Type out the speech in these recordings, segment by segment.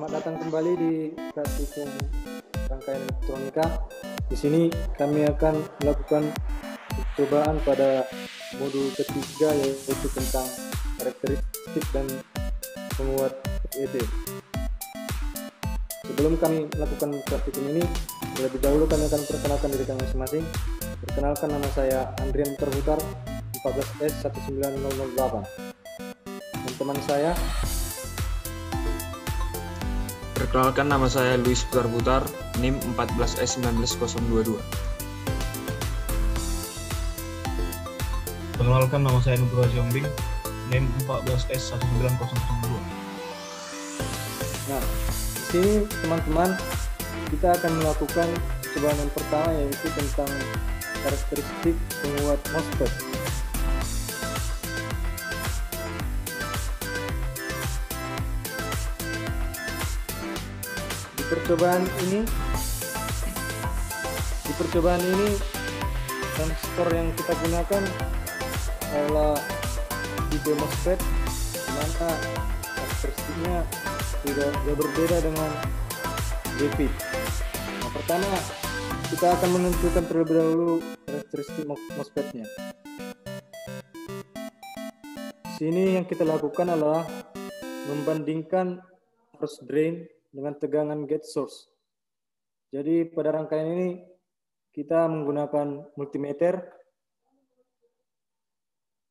Selamat datang kembali di praktikum rangkaian elektronika. Di sini kami akan melakukan percobaan pada modul ketiga, yaitu tentang karakteristik dan penguat FET. Sebelum kami melakukan praktikum ini, terlebih dahulu kami akan perkenalkan diri kami masing-masing. Perkenalkan, nama saya Andrian Terhutar, 14S19008. Dan teman saya, perkenalkan, nama saya Luis Putar, NIM 14S19022. Perkenalkan, nama saya Nugroho Siombing, NIM 14S19002. nah, di sini teman-teman kita akan melakukan percobaan yang pertama, yaitu tentang karakteristik penguat MOSFET. Di percobaan ini transistor yang kita gunakan adalah tipe MOSFET, di mana karakteristiknya tidak jauh berbeda dengan JFET. Nah, pertama kita akan menentukan terlebih dahulu karakteristik MOSFET-nya. Di sini yang kita lakukan adalah membandingkan arus drain dengan tegangan gate source. Jadi pada rangkaian ini kita menggunakan multimeter,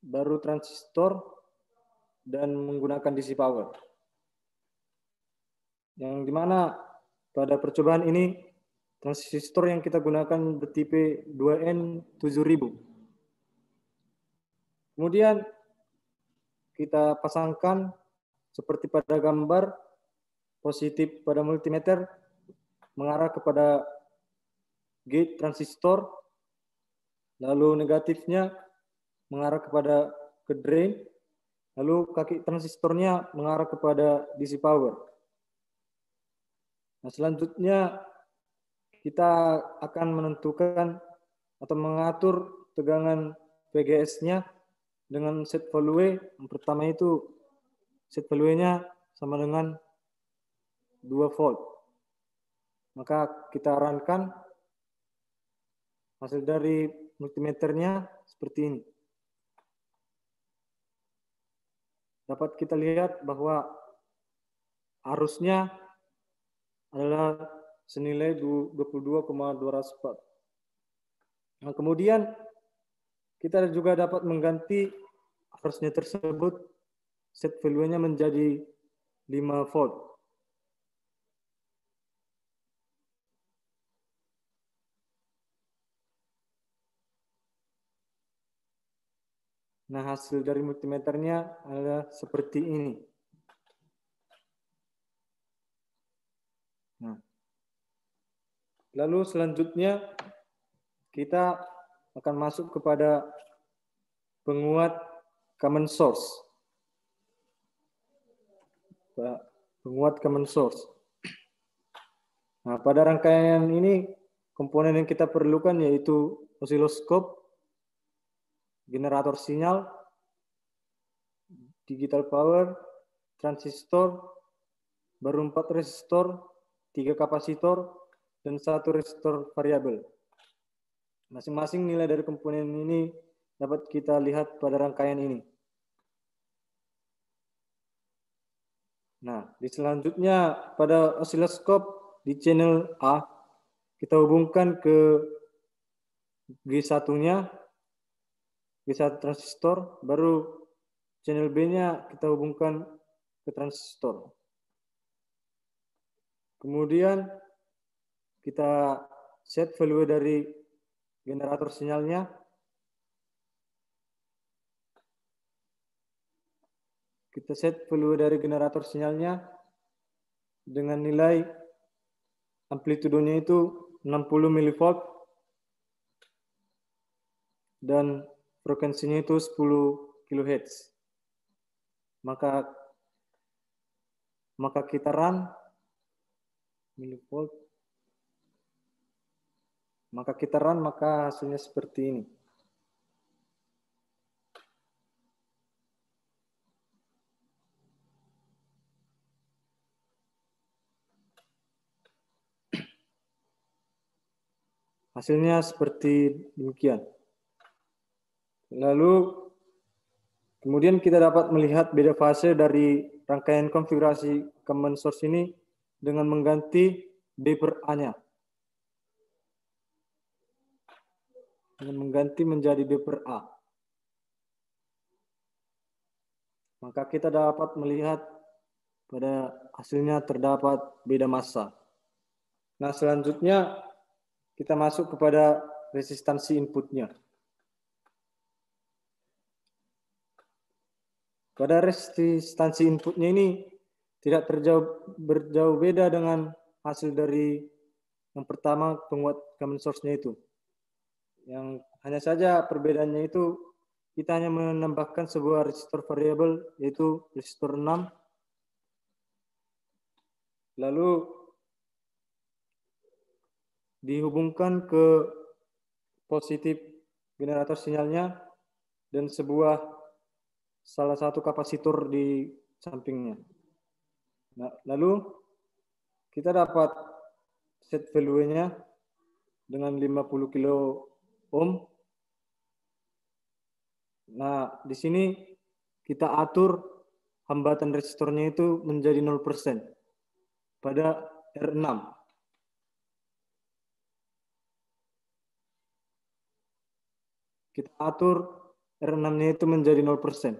baru transistor, dan menggunakan DC power. Yang dimana pada percobaan ini transistor yang kita gunakan bertipe 2N7000. Kemudian kita pasangkan seperti pada gambar, positif pada multimeter mengarah kepada gate transistor, lalu negatifnya mengarah kepada ke drain, lalu kaki transistornya mengarah kepada DC power. Nah, selanjutnya kita akan menentukan atau mengatur tegangan VGS-nya dengan set value. Yang pertama itu set value-nya sama dengan 2 volt. Maka kita runkan hasil dari multimeternya seperti ini. Dapat kita lihat bahwa arusnya adalah senilai 22,204. Nah, kemudian kita juga dapat mengganti arusnya tersebut, set value-nya menjadi 5 volt. Nah, hasil dari multimeternya adalah seperti ini. Nah, lalu selanjutnya kita akan masuk kepada penguat common source. Penguat common source. Nah, pada rangkaian ini komponen yang kita perlukan yaitu osiloskop, generator sinyal, digital power, transistor, baru 4 resistor, 3 kapasitor, dan 1 resistor variabel. Masing-masing nilai dari komponen ini dapat kita lihat pada rangkaian ini. Nah, di selanjutnya pada osiloskop di channel A kita hubungkan ke G1-nya, G1 transistor, baru channel B-nya kita hubungkan ke transistor. Kemudian kita set value dari generator sinyalnya. Kita set value dari generator sinyalnya dengan nilai amplitudenya itu 60 mV dan frekuensinya itu 10 kHz. Maka kita run milivolt. Maka hasilnya seperti ini. Hasilnya seperti demikian. Lalu kemudian kita dapat melihat beda fase dari rangkaian konfigurasi command source ini dengan mengganti B per A-nya. Dengan mengganti menjadi B per A. Maka kita dapat melihat pada hasilnya terdapat beda massa. Nah, selanjutnya kita masuk kepada resistansi inputnya. Pada resistansi inputnya ini tidak berjauh beda dengan hasil dari yang pertama penguat common source-nya itu. Yang hanya saja perbedaannya itu kita hanya menambahkan sebuah resistor variabel yaitu resistor 6. Lalu dihubungkan ke positif generator sinyalnya dan salah satu kapasitor di sampingnya. Nah, lalu kita dapat set value-nya dengan 50 kilo ohm. Nah, di sini kita atur hambatan resistornya itu menjadi 0% pada R6. Kita atur R6-nya itu menjadi 0%.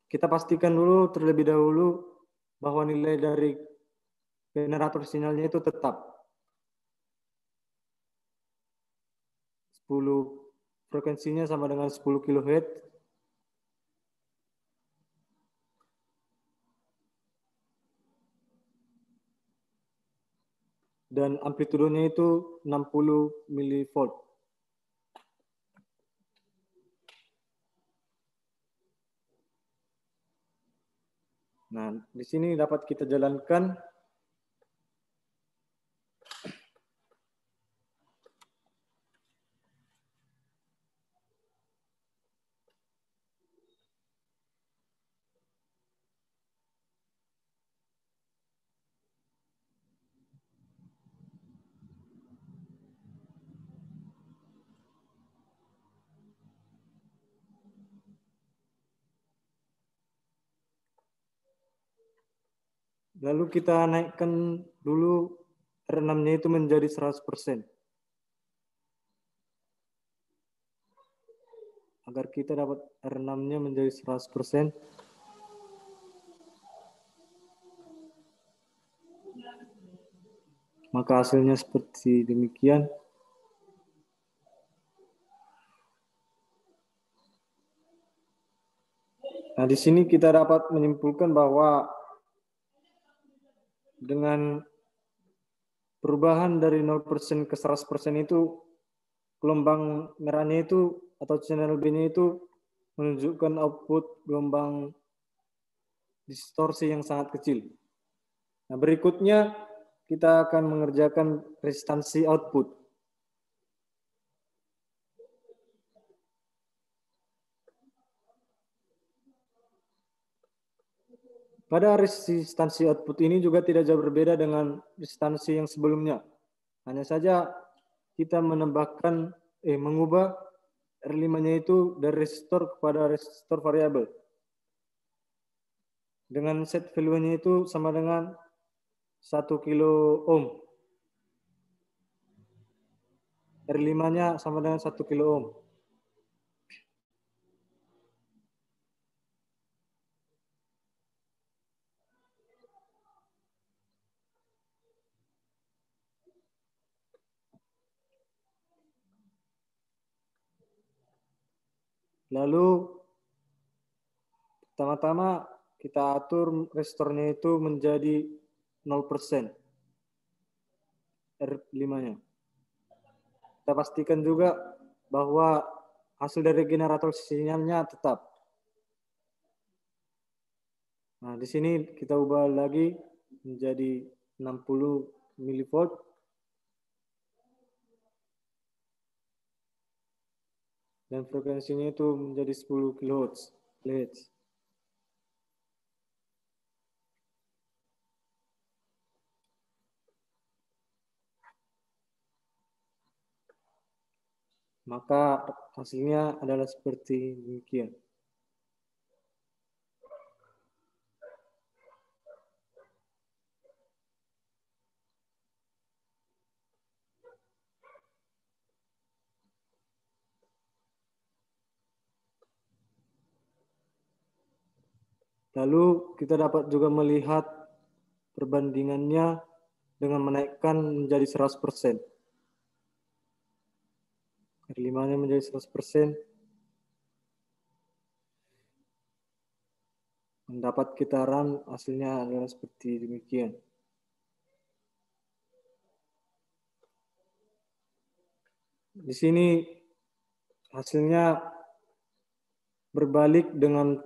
Kita pastikan dulu terlebih dahulu bahwa nilai dari generator sinyalnya itu tetap 10, frekuensinya sama dengan 10 kHz. Dan amplitudenya itu 60 mV. Nah, di sini dapat kita jalankan lalu kita naikkan dulu R6-nya itu menjadi 100%. Agar kita dapat R6-nya menjadi 100%. Maka hasilnya seperti demikian. Nah, di sini kita dapat menyimpulkan bahwa dengan perubahan dari 0% ke 100% itu gelombang merahnya itu atau channel B-nya itu menunjukkan output gelombang distorsi yang sangat kecil. Nah, berikutnya kita akan mengerjakan resistansi output. Pada resistansi output ini juga tidak jauh berbeda dengan resistansi yang sebelumnya. Hanya saja kita mengubah R5-nya itu dari resistor kepada resistor variabel. Dengan set value-nya itu sama dengan 1 kilo ohm. R5-nya sama dengan 1 kilo ohm. Lalu pertama-tama kita atur resistornya itu menjadi 0%. R5-nya. Kita pastikan juga bahwa hasil dari generator sinyalnya tetap. Nah, di sini kita ubah lagi menjadi 60 mV. Dan frekuensinya itu menjadi 10 kHz. maka hasilnya adalah seperti demikian. Lalu kita dapat juga melihat perbandingannya dengan menaikkan menjadi 100%. R5-nya menjadi 100%. Mendapat kitaran hasilnya adalah seperti demikian. Di sini hasilnya berbalik dengan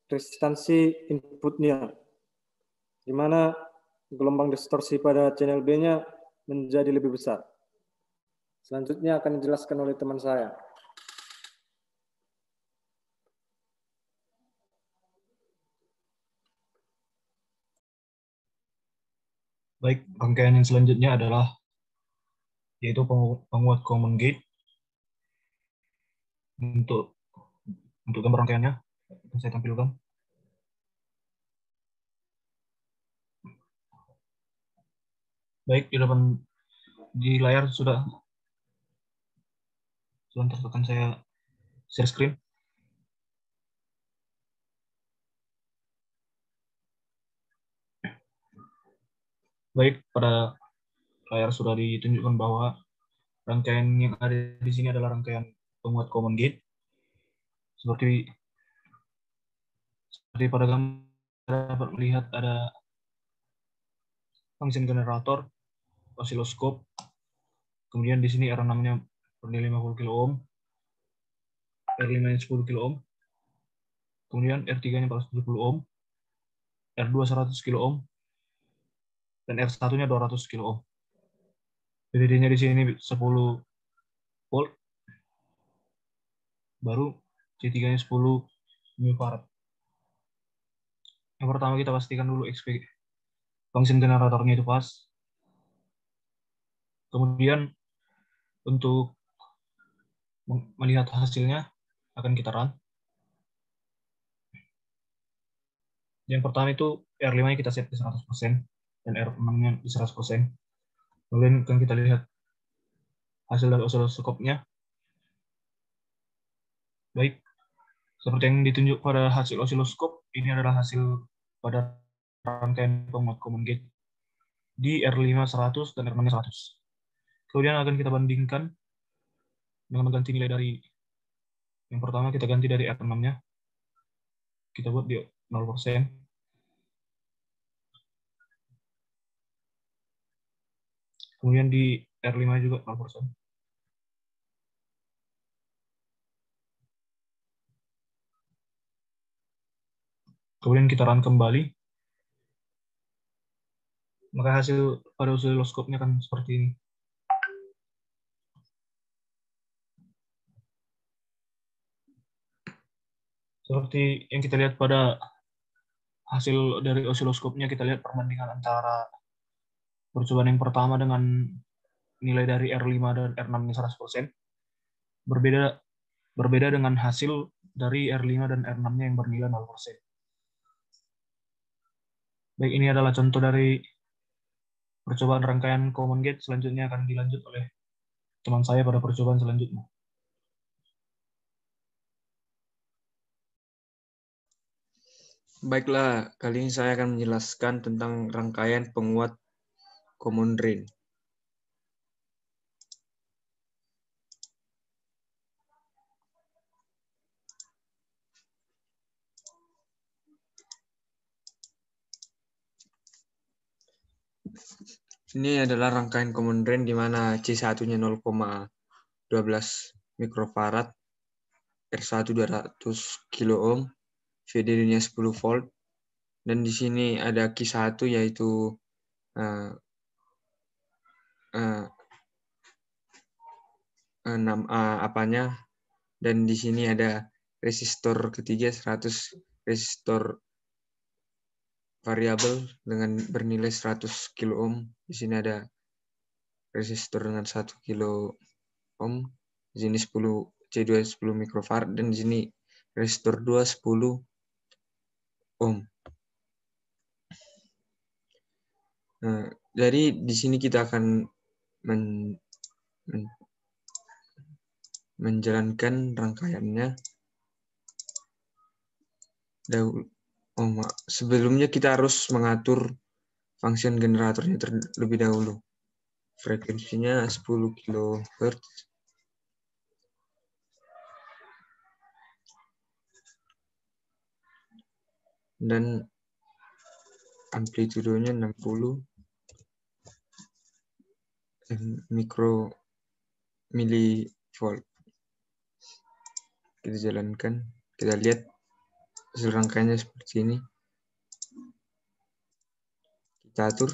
resistansi inputnya, di mana gelombang distorsi pada channel B-nya menjadi lebih besar. Selanjutnya akan dijelaskan oleh teman saya. Baik, rangkaian yang selanjutnya adalah yaitu penguat common gate. Untuk gambar rangkaiannya akan saya tampilkan. Baik, di layar sudah akan saya share screen. Baik, pada layar sudah ditunjukkan bahwa rangkaian yang ada di sini adalah rangkaian penguat common gate. Seperti pada gambar dapat melihat ada function generator, osiloskop, kemudian di sini R6-nya bernilai 50 kilo ohm, R5-nya 10 kilo ohm, kemudian R3-nya 470 ohm, R2 100 kilo ohm, dan R1-nya 200 kilo ohm. VDD-nya di sini 10 volt, baru C3-nya 10 mFarad. Yang pertama kita pastikan dulu function generatornya itu pas. Kemudian untuk melihat hasilnya akan kita run. Yang pertama itu R5-nya kita set di 100% dan R6-nya di 100%. Kemudian akan kita lihat hasil dari osiloskopnya. Baik, seperti yang ditunjuk pada hasil osiloskop, ini adalah hasil pada rangkaian penguat common gate di R5 100 dan R6 100. Kemudian akan kita bandingkan dengan mengganti nilai dari yang pertama kita ganti dari R6-nya. Kita buat di 0%. Kemudian di R5 juga 0%. Kemudian kita run kembali. Maka hasil pada osiloskopnya akan seperti ini. Seperti yang kita lihat pada hasil dari osiloskopnya, kita lihat perbandingan antara percobaan yang pertama dengan nilai dari R5 dan R6 100%. Berbeda dengan hasil dari R5 dan R6-nya yang bernilai 0%. Baik, ini adalah contoh dari percobaan rangkaian common gate. Selanjutnya akan dilanjut oleh teman saya pada percobaan selanjutnya. Baiklah, kali ini saya akan menjelaskan tentang rangkaian penguat common drain. Ini adalah rangkaian common drain di mana C1-nya 0,12 mikrofarad, R1 200 kilo ohm, VDD-nya 10 volt, dan di sini ada Q1 yaitu dan di sini ada resistor ketiga 100 resistor variabel dengan bernilai 100 kilo ohm. Di sini ada resistor dengan 1 kilo ohm, di sini 10 C2 10 mikrofarad, dan di sini resistor 2 10 ohm. Nah, jadi di sini kita akan menjalankan rangkaiannya. Sebelumnya kita harus mengatur function generatornya terlebih dahulu. Frekuensinya 10 kHz. Dan amplitudenya 60 milivolt. Kita jalankan, kita lihat hasil rangkaiannya seperti ini. Kita atur.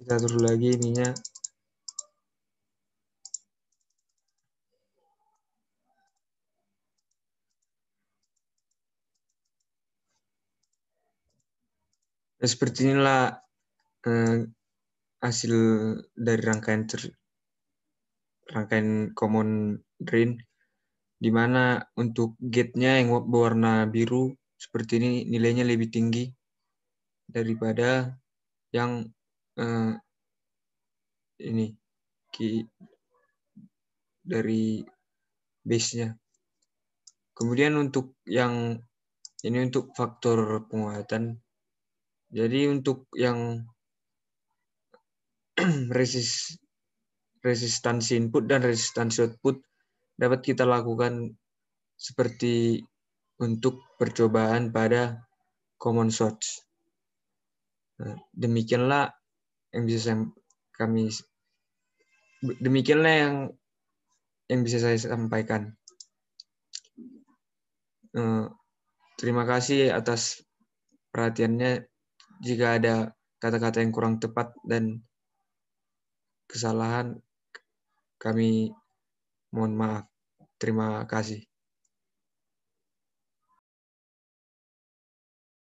Kita atur lagi ininya. Nah, seperti inilah hasil dari rangkaian common drain, di mana untuk gate-nya yang berwarna biru seperti ini nilainya lebih tinggi daripada yang ini dari base-nya. Kemudian untuk yang ini untuk faktor penguatan. Jadi untuk yang resistansi input dan resistansi output dapat kita lakukan seperti untuk percobaan pada common source. Nah, demikianlah yang bisa saya sampaikan. Terima kasih atas perhatiannya. Jika ada kata-kata yang kurang tepat dan kesalahan, kami mohon maaf. Terima kasih.